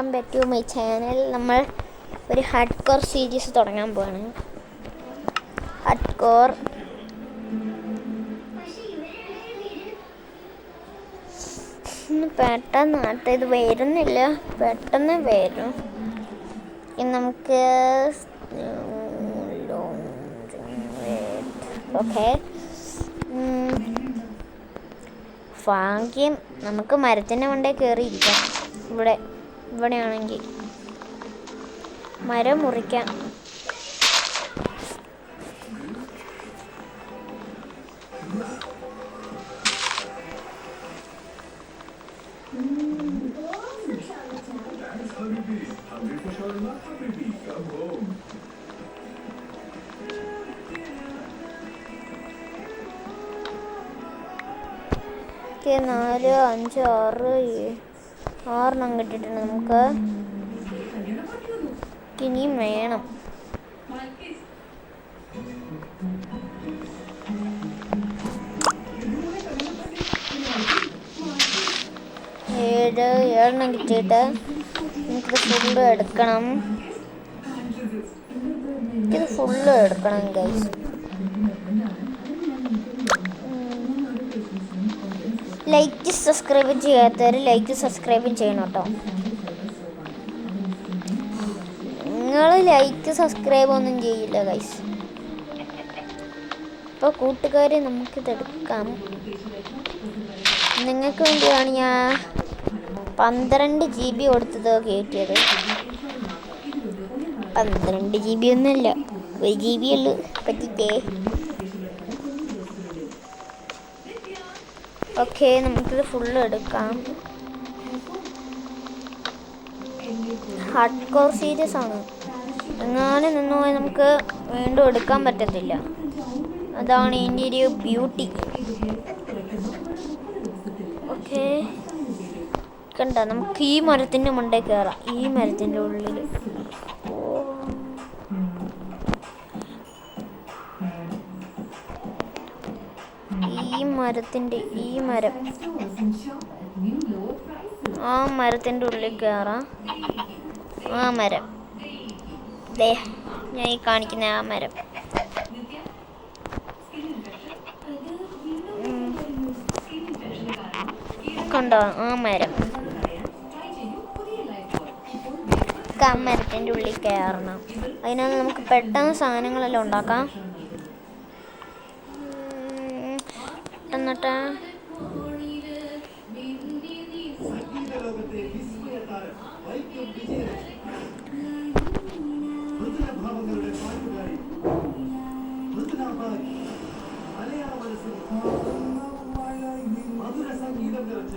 Welcome back to my channel. നമ്മൾ ഒരു hard core series തുടങ്ങാൻ പോവാണ്. ഹാർഡ് കോർ പെട്ടെന്ന് ഇത് വരുന്നില്ല, പെട്ടെന്ന് വരും. നമുക്ക് ഓക്കെ, ഭാഗ്യം നമുക്ക് മരത്തിൻ്റെ മണ്ടേ കയറിയിരിക്കാം. ഇവിടെയാണെങ്കിൽ മരം മുറിക്കാം. ഓക്കെ, 4, 5, 6 കിട്ടിയിട്ടുണ്ട്. നമുക്ക് ഇനിയും വേണം. ഏഴെണ്ണം കിട്ടിയിട്ട് നമുക്കിത് ഫുള്ള് എടുക്കണം. ഗൈസ്. ലൈക്ക് സബ്സ്ക്രൈബ് ചെയ്യാത്തവർ ലൈക്ക് സബ്സ്ക്രൈബും ചെയ്യണം കേട്ടോ. നിങ്ങൾ ലൈക്ക് സബ്സ്ക്രൈബ് ഒന്നും ചെയ്യില്ല ഗൈസ്. അപ്പോൾ കൂട്ടുകാരെ, നമുക്കിതെടുക്കാം. നിങ്ങൾക്ക് വേണ്ടിയാണ് ഞാൻ 12 GB കൊടുത്തത് കയറ്റിയത്. 12 GB ഒന്നുമല്ല, 1 GB ഉള്ളു പറ്റിട്ടേ. ഓക്കെ, നമുക്കിത് ഫുള്ള് എടുക്കാം. ഹാർഡ് കോർ സീരീസ് ആണ്. എങ്ങാനും നിന്നുപോയി നമുക്ക് വീണ്ടും എടുക്കാൻ പറ്റത്തില്ല. അതാണ് ഇതിൻ്റെ ഒരു ബ്യൂട്ടി. ഓക്കെ, കണ്ട, നമുക്ക് ഈ മരത്തിൻ്റെ മണ്ടേ കയറാം. ഈ മരത്തിൻ്റെ ഉള്ളിൽ ആ മരത്തിൻ്റെ ഉള്ളിൽ കയറാം. ആ മരം ദേ, ഞാൻ ഈ കാണിക്കുന്ന ആ മരം. കണ്ടോ ആ മരം? ആ മരത്തിൻ്റെ ഉള്ളിൽ കയറണം. അതിനകത്ത് നമുക്ക് പെട്ടെന്ന് സാധനങ്ങളെല്ലാം ഉണ്ടാക്കാം. എന്നിട്ട്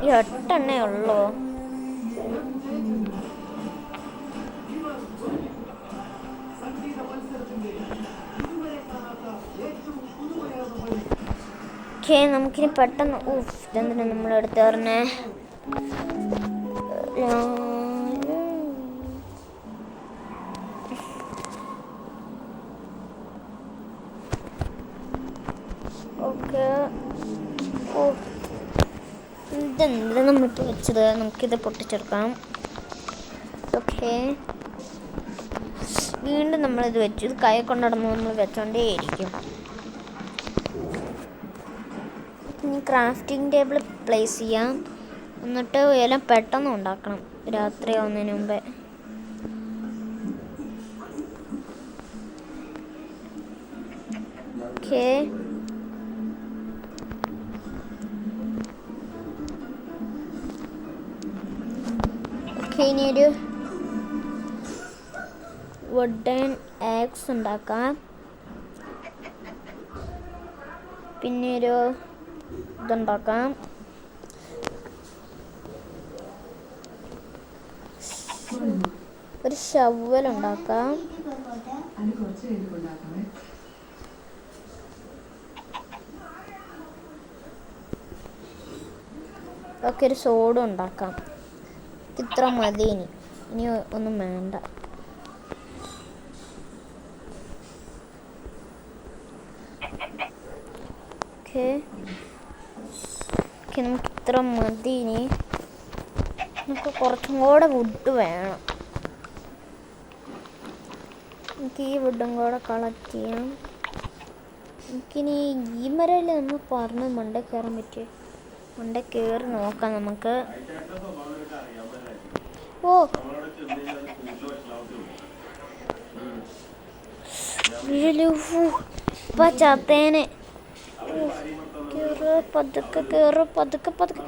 ഈ 8 ഉള്ളൂ. ഓക്കെ, നമുക്കിനി പെട്ടെന്ന് ഇതെന്തിനാ നമ്മളെടുത്ത് പറഞ്ഞേ. ഓക്കെ, ഇതെന്തിനാ നമ്മളിപ്പോൾ വെച്ചത്? നമുക്കിത് പൊട്ടിച്ചെടുക്കാം. ഓക്കെ, വീണ്ടും നമ്മളിത് വെച്ചു. ഇത് കൈ കൊണ്ടിടന്ന് നമ്മൾ വെച്ചോണ്ടേയിരിക്കും. ഇനി ക്രാഫ്റ്റിംഗ് ടേബിൾ പ്ലേസ് ചെയ്യാം. എന്നിട്ട് എല്ലാം പെട്ടെന്ന് ഉണ്ടാക്കണം, രാത്രി ആവുന്നതിന് മുമ്പേ. ഓക്കെ, ഇനിയൊരു വുഡൻ ആക്സ് ഉണ്ടാക്കാം. പിന്നെ ഒരു ഇതുണ്ടാക്കാം. ഒരു ഷവൽ ഉണ്ടാക്കാം. ഒക്കെ ഒരു സോഡ ഉണ്ടാക്കാം. ഇത്ര മതി. ഇനി ഒന്നും വേണ്ട. ഓക്കെ, നമുക്ക് ഇത്ര മതി. ഇനി നമുക്ക് കുറച്ചും കൂടെ വുഡ് വേണം. നമുക്ക് ഈ വുഡും കൂടെ കളക്ട് ചെയ്യാം. നമുക്കിനി ഈ മരമല്ലേ നമ്മൾ പറഞ്ഞ് മണ്ട കയറാൻ പറ്റിയ മണ്ട കയറി നോക്കാം നമുക്ക്. ഓ ഇപ്പം ചത്തേനെ. കയറ് പതുക്കെ കയറ് പതുക്കെ പതുക്കെ.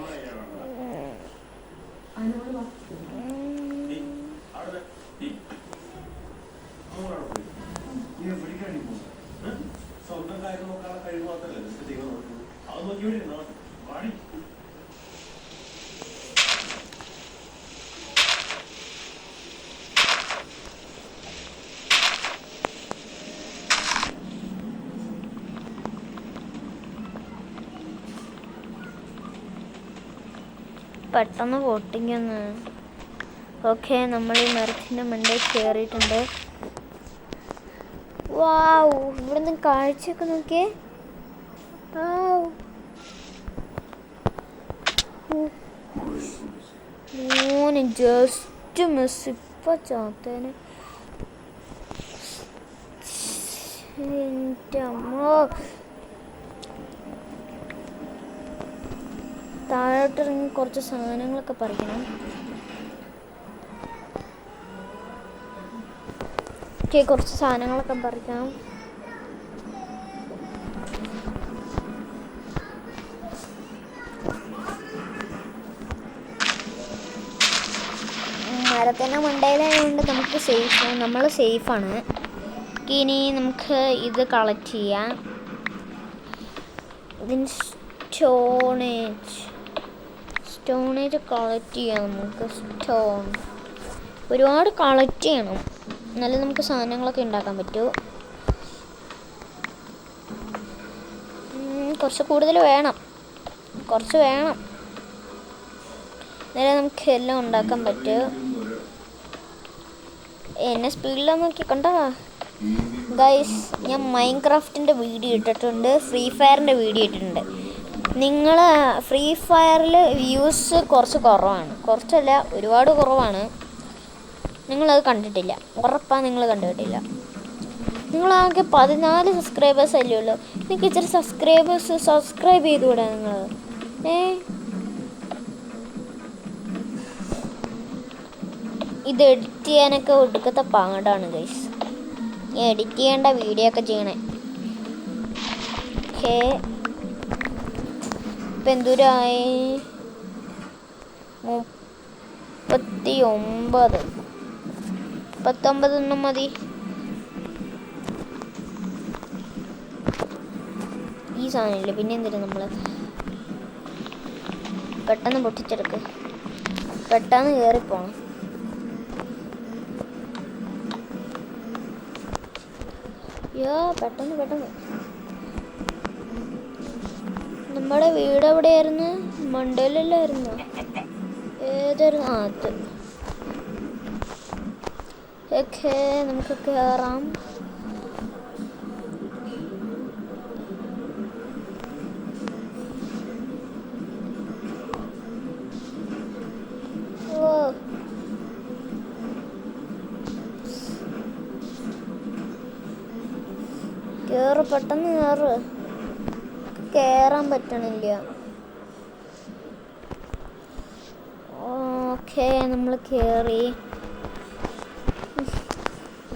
പെട്ടെന്ന് പൊട്ടിക്കുന്നു. ഓക്കെ, നമ്മൾ ഈ മരത്തിൻ്റെ മണ്ടയിൽ കയറിയിട്ടുണ്ട്. വാവ്, ഇവിടെ നിന്ന് കാഴ്ചയൊക്കെ നോക്കിയേ. മോന് ജസ്റ്റ് മിസ്. ഇപ്പം ചാത്തേനെ. എൻ്റെ അമ്മോ, താഴോട്ടിറങ്ങി കുറച്ച് സാധനങ്ങളൊക്കെ പറിക്കണം. കുറച്ച് സാധനങ്ങളൊക്കെ പറിക്കണം. മരത്തിൻ്റെ മണ്ടയിലായതുകൊണ്ട് നമുക്ക് നമ്മൾ സേഫാണ്. ഇനി നമുക്ക് ഇത് കളക്ട് ചെയ്യാം. ഇതിന് സ്റ്റോണേജ് കളക്ട് ചെയ്യാം. നമുക്ക് സ്റ്റോൺ ഒരുപാട് കളക്ട് ചെയ്യണം, എന്നാലും നമുക്ക് സാധനങ്ങളൊക്കെ ഉണ്ടാക്കാൻ പറ്റൂ. കുറച്ച് കൂടുതൽ വേണം, കുറച്ച് വേണം, എന്നാലേ നമുക്ക് എല്ലാം ഉണ്ടാക്കാൻ പറ്റൂ. എന്നെ സ്പീഡിലാണ് നോക്കി കണ്ടോ ഗൈസ്. ഞാൻ മൈൻക്രാഫ്റ്റിൻ്റെ വീഡിയോ ഇട്ടിട്ടുണ്ട്, ഫ്രീ ഫയറിൻ്റെ വീഡിയോ ഇട്ടിട്ടുണ്ട്. നിങ്ങൾ ഫ്രീ ഫയറിൽ വ്യൂസ് കുറച്ച് കുറവാണ്, കുറച്ചല്ല ഒരുപാട് കുറവാണ്. നിങ്ങളത് കണ്ടിട്ടില്ല, ഉറപ്പാണ് നിങ്ങൾ കണ്ടിട്ടില്ല. നിങ്ങളാകെ 14 സബ്സ്ക്രൈബേഴ്സ് അല്ലേ ഉള്ളൂ. നിങ്ങൾക്ക് ഇച്ചിരി സബ്സ്ക്രൈബ് ചെയ്തുകൂടെ നിങ്ങൾ? ഇത് എഡിറ്റ് ചെയ്യാനൊക്കെ ഒടുക്കത്തെ പാടാണ് ഗൈസ്. ഞാൻ എഡിറ്റ് ചെയ്യേണ്ട വീഡിയോ ഒക്കെ ചെയ്യണേ. ഓക്കേ, ഇപ്പം എന്തോരായി? 39 മതി. ഈ സാധനമില്ല, പിന്നെ എന്തിനാ നമ്മൾ പെട്ടെന്ന് പൊട്ടിച്ചെടുക്ക്, പെട്ടെന്ന് കയറിപ്പോണം. പെട്ടെന്ന് നമ്മുടെ വീട് എവിടെയായിരുന്നു? മണ്ടയിലല്ലായിരുന്നു? ഏതായിരുന്നു? അത് ഓക്കെ, നമുക്ക് കയറാം. കേറ്, പെട്ടെന്ന് കയറാൻ പറ്റണില്ല. ഓക്കെ, നമ്മൾ കയറി.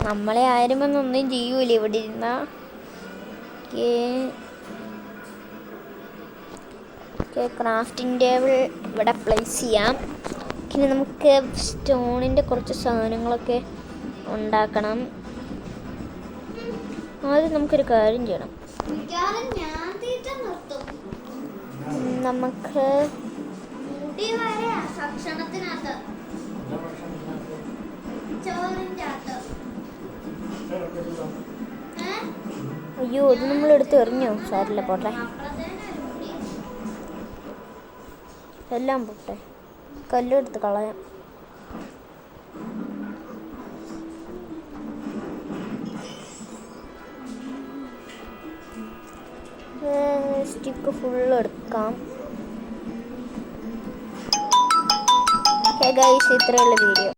നമ്മളെ ആരും ഒന്നും ചെയ്യൂല ഇവിടെ ഇരുന്ന. ക്രാഫ്റ്റിംഗ് ടേബിൾ ഇവിടെ പ്ലേസ് ചെയ്യാം. പിന്നെ നമുക്ക് സ്റ്റോണിൻ്റെ കുറച്ച് സാധനങ്ങളൊക്കെ ഉണ്ടാക്കണം. ആദ്യം നമുക്കൊരു കാര്യം ചെയ്യണം. നമുക്ക് അയ്യോ, ഇത് നമ്മളെടുത്ത് എറിഞ്ഞോ? സാരില്ല, പോട്ടെ, എല്ലാം പോട്ടെ. കല്ലെടുത്ത് കളയാം. സ്റ്റിക്ക് ഫുള്ള് എടുക്കാം. ഓക്കെ, ഗൈസ്, ഇത്രയുള്ള വീഡിയോ.